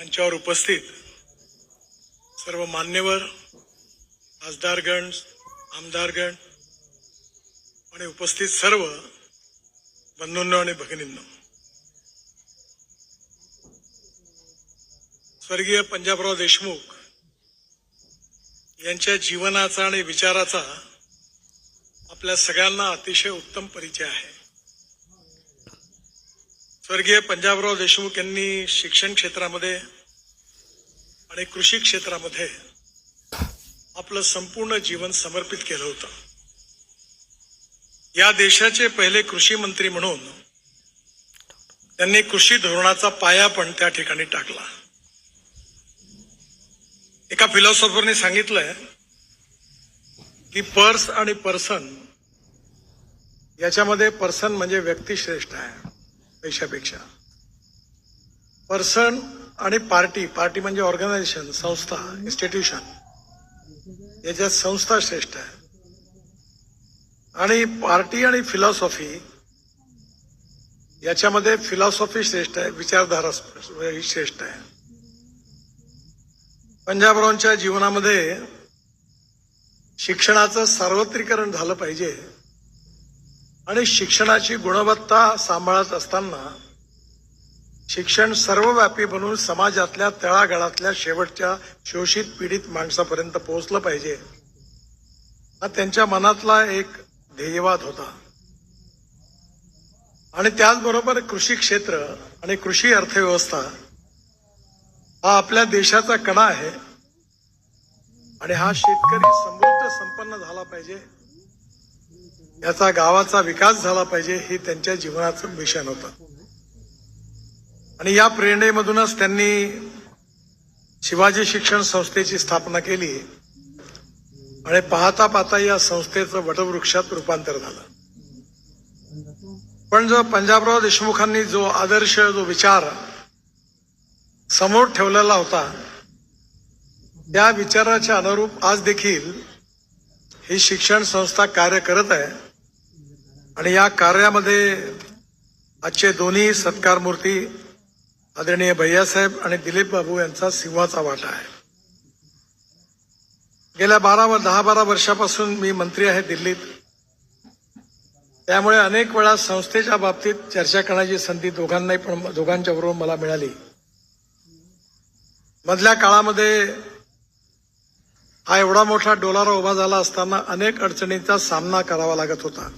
मंचावर उपस्थित सर्व मान्यवर खासदारगण, आमदारगण आणि उपस्थित सर्व बंधूंनो आणि भगिनींनो, स्वर्गीय पंजाबराव देशमुख यांच्या जीवनाचा आणि विचाराचा आपल्या सगळ्यांना अतिशय उत्तम परिचय आहे. स्वर्गीय पंजाबराव देशमुख यांनी शिक्षण क्षेत्रामध्ये आणि कृषी क्षेत्रामध्ये आपलं संपूर्ण जीवन समर्पित केलं होतं. या देशाचे पहिले कृषी मंत्री म्हणून त्यांनी कृषी धोरणाचा पाया पण त्या ठिकाणी टाकला. एका फिलॉसॉफरने सांगितलंय की पर्स आणि पर्सन याच्यामध्ये पर्सन म्हणजे व्यक्ती श्रेष्ठ आहे पैशापेक्षा. पर्सन आणि पार्टी म्हणजे ऑर्गनायझेशन, संस्था, इन्स्टिट्यूशन, याच्यात संस्था श्रेष्ठ आहे. आणि पार्टी आणि फिलॉसॉफी याच्यामध्ये फिलॉसॉफी श्रेष्ठ आहे, विचारधारा ही श्रेष्ठ आहे. पंजाबरावांच्या जीवनामध्ये शिक्षणाचं सार्वत्रिकरण झालं पाहिजे आणि शिक्षणाची गुणवत्ता सांभाळत असताना शिक्षण सर्वव्यापी बनून समाजातल्या तळागाळातल्या शेवटच्या शोषित पीडित माणसापर्यंत पोहोचलं पाहिजे, हा त्यांच्या मनातला एक ध्येयवाद होता. आणि त्याचबरोबर कृषी क्षेत्र आणि कृषी अर्थव्यवस्था हा आपल्या देशाचा कणा आहे आणि हा शेतकरी समृद्ध संपन्न झाला पाहिजे, याचा गावाचा विकास झाला पाहिजे, हे त्यांच्या जीवनाचं मिशन होतं. आणि या प्रेरणेमधूनच त्यांनी शिवाजी शिक्षण संस्थेची स्थापना केली आणि पाहता पाहता या संस्थेचं वटवृक्षात रूपांतर झालं. पण जो पंजाबराव देशमुखांनी जो आदर्श, जो विचार समोर ठेवलेला होता, त्या विचाराच्या अनुरूप आज देखील ही शिक्षण संस्था कार्य करत आहे. आणि या कार्यामध्ये आजचे दोन्ही सत्कारमूर्ती आदरणीय भैयासाहेब आणि दिलीप बाबू यांचा सिंहाचा वाटा आहे. गेल्या 10-12 वर्षापासून मी मंत्री आहे दिल्लीत, त्यामुळे अनेक वेळा संस्थेच्या बाबतीत चर्चा करण्याची संधी दोघांच्या बरोबर मला मिळाली. मधल्या काळामध्ये हा एवढा मोठा डोलारा उभा झाला असताना अनेक अडचणींचा सामना करावा लागत होता.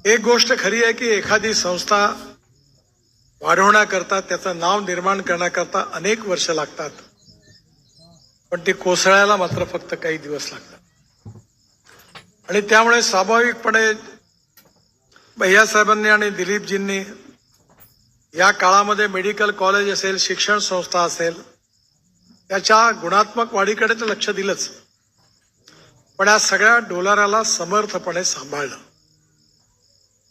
एक गोष्ट खरी आहे की एखादी संस्था वाढवण्याकरता, त्याचं नाव निर्माण करण्याकरता अनेक वर्ष लागतात, पण ती कोसळायला मात्र फक्त काही दिवस लागतात. आणि त्यामुळे स्वाभाविकपणे भैयासाहेबांनी आणि दिलीपजींनी या काळामध्ये मेडिकल कॉलेज असेल, शिक्षण संस्था असेल, त्याच्या गुणात्मक वाढीकडे तर लक्ष दिलंच, पण या सगळ्या डोलाऱ्याला समर्थपणे सांभाळलं.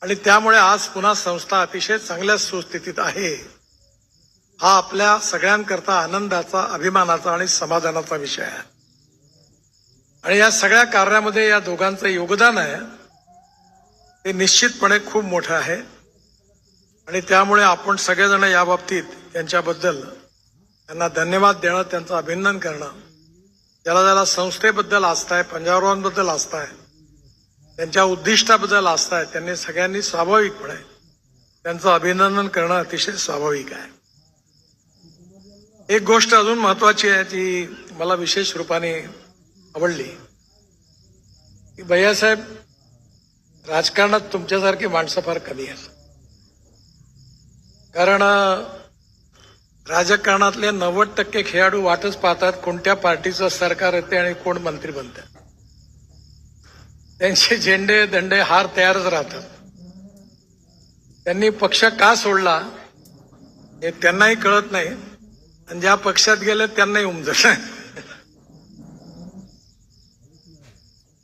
आणि त्यामुळे आज पुन्हा संस्था अतिशय चांगल्या सुस्थितीत आहे. हा आपल्या सगळ्यांकरता आनंदाचा, अभिमानाचा आणि समाधानाचा विषय आहे. आणि या सगळ्या कार्यामध्ये या दोघांचं योगदान आहे ते निश्चितपणे खूप मोठं आहे. आणि त्यामुळे आपण सगळेजण या बाबतीत त्यांच्याबद्दल त्यांना धन्यवाद देणं, त्यांचं अभिनंदन करणं, ज्याला संस्थेबद्दल आस्था आहे, पंजाबरावांबद्दल आस्था आहे, त्यांच्या उद्दिष्टाबद्दल आस्था आहे, त्यांनी सगळ्यांनी स्वाभाविकपणे त्यांचं अभिनंदन करणं अतिशय स्वाभाविक आहे. एक गोष्ट अजून महत्वाची आहे जी मला विशेष रूपाने आवडली की भैयासाहेब, राजकारणात तुमच्यासारखी माणसं फार कमी आहेत. कारण राजकारणातले 90% खेळाडू वाटच पाहतात कोणत्या पार्टीचं सरकार येते आणि कोण मंत्री बनतात. त्यांचे झेंडे दंडे हार तयारच राहतात. त्यांनी पक्ष का सोडला हे त्यांनाही कळत नाही आणि ज्या पक्षात गेले त्यांनाही उमजत नाही.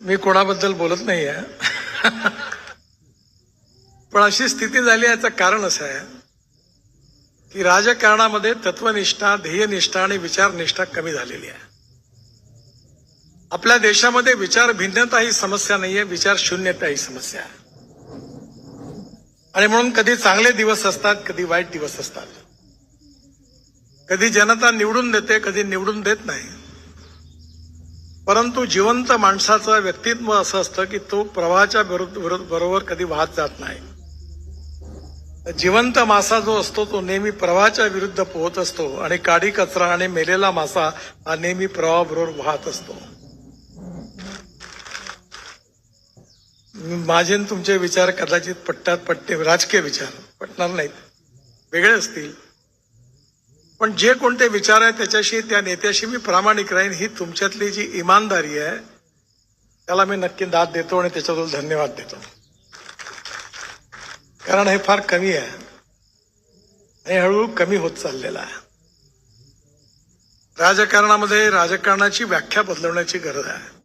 मी कोणाबद्दल बोलत नाहीये, पण अशी स्थिती झाली. याचं कारण असं आहे की राजकारणामध्ये तत्वनिष्ठा, ध्येयनिष्ठा आणि विचारनिष्ठा कमी झालेली आहे. आपल्या देशामध्ये विचार भिन्नता ही समस्या नाहीये, विचार शून्यता ही समस्या आहे. आणि म्हणून कधी चांगले दिवस असतात, कधी वाईट दिवस असतात. कधी जनता निवडून देते, कधी निवडून देत नाही. परंतु जिवंत माणसाचं व्यक्तित्व असं असतं की तो प्रवाहाच्या बरोबर कधी वाहत जात नाही. जिवंत मासा जो असतो तो नेहमी प्रवाहाच्या विरुद्ध पोहत असतो आणि काडी कचरा आणि मेलेला मासा हा नेहमी प्रवाहाबरोबर वाहत असतो. माझे न तुमचे विचार कदाचित पट्टे राजकीय विचार पटणार नाहीत, वेगळे असतील, पण जे कोणते विचार आहेत त्याच्याशी त्या नेत्याशी मी प्रामाणिक राहीन. ही तुमच्यातली जी इमानदारी आहे त्याला मी नक्की दाद देतो आणि त्याच्याबद्दल धन्यवाद देतो. कारण हे फार कमी आहे आणि हळूहळू कमी होत चाललेलं आहे. राजकारणामध्ये राजकारणाची व्याख्या बदलवण्याची गरज आहे.